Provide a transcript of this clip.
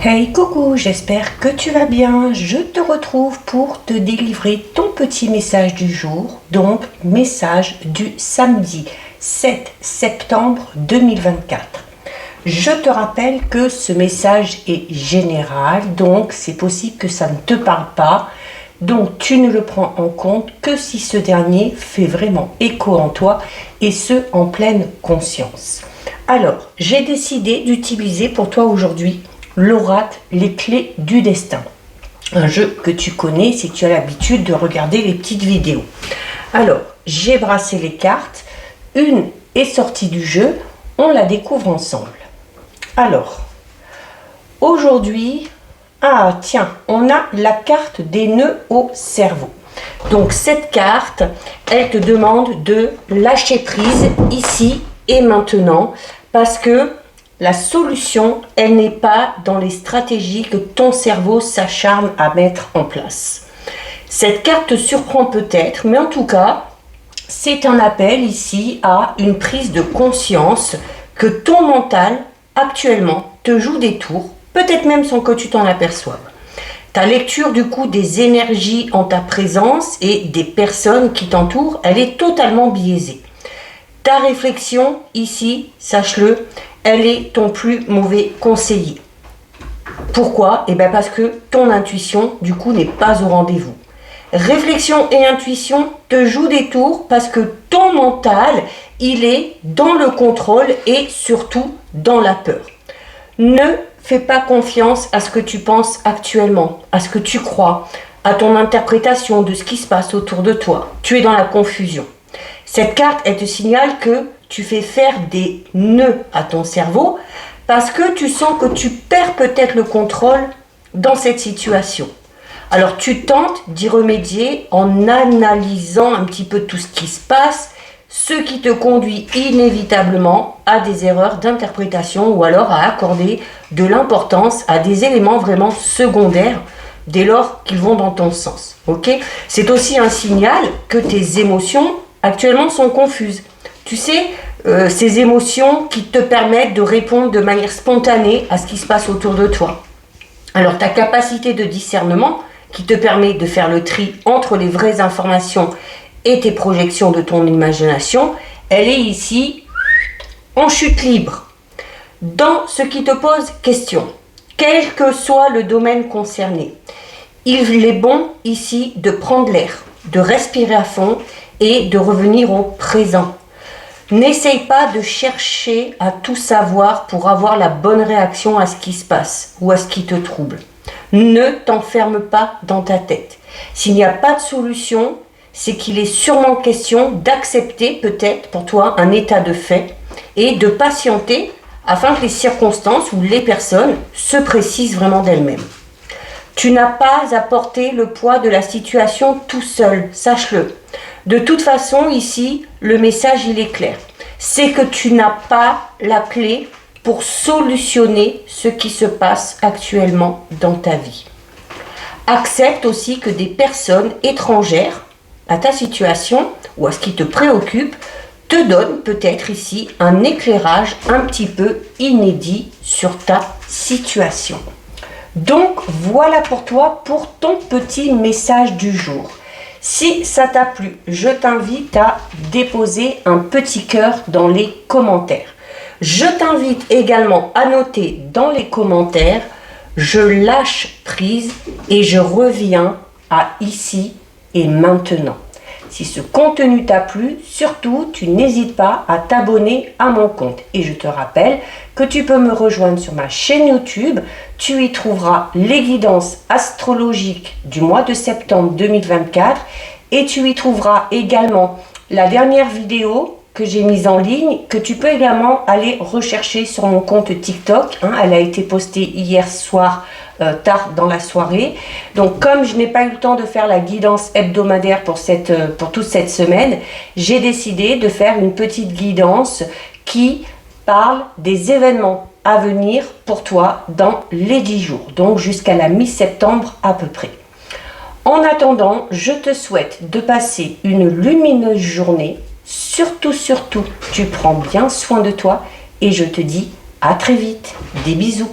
Hey coucou, j'espère que tu vas bien. Je te retrouve pour te délivrer ton petit message du jour, donc message du samedi 7 septembre 2024. Je te rappelle que ce message est général, donc c'est possible que ça ne te parle pas. Donc tu ne le prends en compte que si ce dernier fait vraiment écho en toi et ce en pleine conscience. Alors, j'ai décidé d'utiliser pour toi aujourd'hui l'oracle Les Clés du Destin. Un jeu que tu connais si tu as l'habitude de regarder les petites vidéos. Alors, j'ai brassé les cartes. Une est sortie du jeu. On la découvre ensemble. Alors, aujourd'hui, tiens, on a la carte des nœuds au cerveau. Donc, cette carte, elle te demande de lâcher prise ici et maintenant parce que la solution, elle n'est pas dans les stratégies que ton cerveau s'acharne à mettre en place. Cette carte te surprend peut-être, mais en tout cas, c'est un appel ici à une prise de conscience que ton mental, actuellement, te joue des tours, peut-être même sans que tu t'en aperçoives. Ta lecture du coup des énergies en ta présence et des personnes qui t'entourent, elle est totalement biaisée. Ta réflexion, ici, sache-le, elle est ton plus mauvais conseiller. Pourquoi? Eh bien parce que ton intuition, du coup, n'est pas au rendez-vous. Réflexion et intuition te jouent des tours parce que ton mental, il est dans le contrôle et surtout dans la peur. Ne fais pas confiance à ce que tu penses actuellement, à ce que tu crois, à ton interprétation de ce qui se passe autour de toi. Tu es dans la confusion. Cette carte, elle te signale que tu fais faire des nœuds à ton cerveau parce que tu sens que tu perds peut-être le contrôle dans cette situation. Alors tu tentes d'y remédier en analysant un petit peu tout ce qui se passe, ce qui te conduit inévitablement à des erreurs d'interprétation ou alors à accorder de l'importance à des éléments vraiment secondaires dès lors qu'ils vont dans ton sens. Okay ? C'est aussi un signal que tes émotions actuellement sont confuses. Tu sais, ces émotions qui te permettent de répondre de manière spontanée à ce qui se passe autour de toi. Alors ta capacité de discernement qui te permet de faire le tri entre les vraies informations et tes projections de ton imagination, elle est ici en chute libre. Dans ce qui te pose question, quel que soit le domaine concerné, il est bon ici de prendre l'air, de respirer à fond et de revenir au présent. N'essaye pas de chercher à tout savoir pour avoir la bonne réaction à ce qui se passe ou à ce qui te trouble. Ne t'enferme pas dans ta tête. S'il n'y a pas de solution, c'est qu'il est sûrement question d'accepter peut-être pour toi un état de fait et de patienter afin que les circonstances ou les personnes se précisent vraiment d'elles-mêmes. Tu n'as pas à porter le poids de la situation tout seul, sache-le. De toute façon, ici, le message, il est clair. C'est que tu n'as pas la clé pour solutionner ce qui se passe actuellement dans ta vie. Accepte aussi que des personnes étrangères à ta situation ou à ce qui te préoccupe te donnent peut-être ici un éclairage un petit peu inédit sur ta situation. Donc voilà pour toi pour ton petit message du jour. Si ça t'a plu, je t'invite à déposer un petit cœur dans les commentaires. Je t'invite également à noter dans les commentaires « Je lâche prise et je reviens à ici et maintenant ». Si ce contenu t'a plu, surtout, tu n'hésites pas à t'abonner à mon compte. Et je te rappelle que tu peux me rejoindre sur ma chaîne YouTube. Tu y trouveras les guidances astrologiques du mois de septembre 2024. Et tu y trouveras également la dernière vidéo que j'ai mise en ligne, que tu peux également aller rechercher sur mon compte TikTok. Elle a été postée hier soir, tard dans la soirée. Donc comme je n'ai pas eu le temps de faire la guidance hebdomadaire pour toute cette semaine, j'ai décidé de faire une petite guidance qui parle des événements à venir pour toi dans les 10 jours, donc jusqu'à la mi-septembre à peu près. En attendant, je te souhaite de passer une lumineuse journée. Surtout, tu prends bien soin de toi et je te dis à très vite. Des bisous.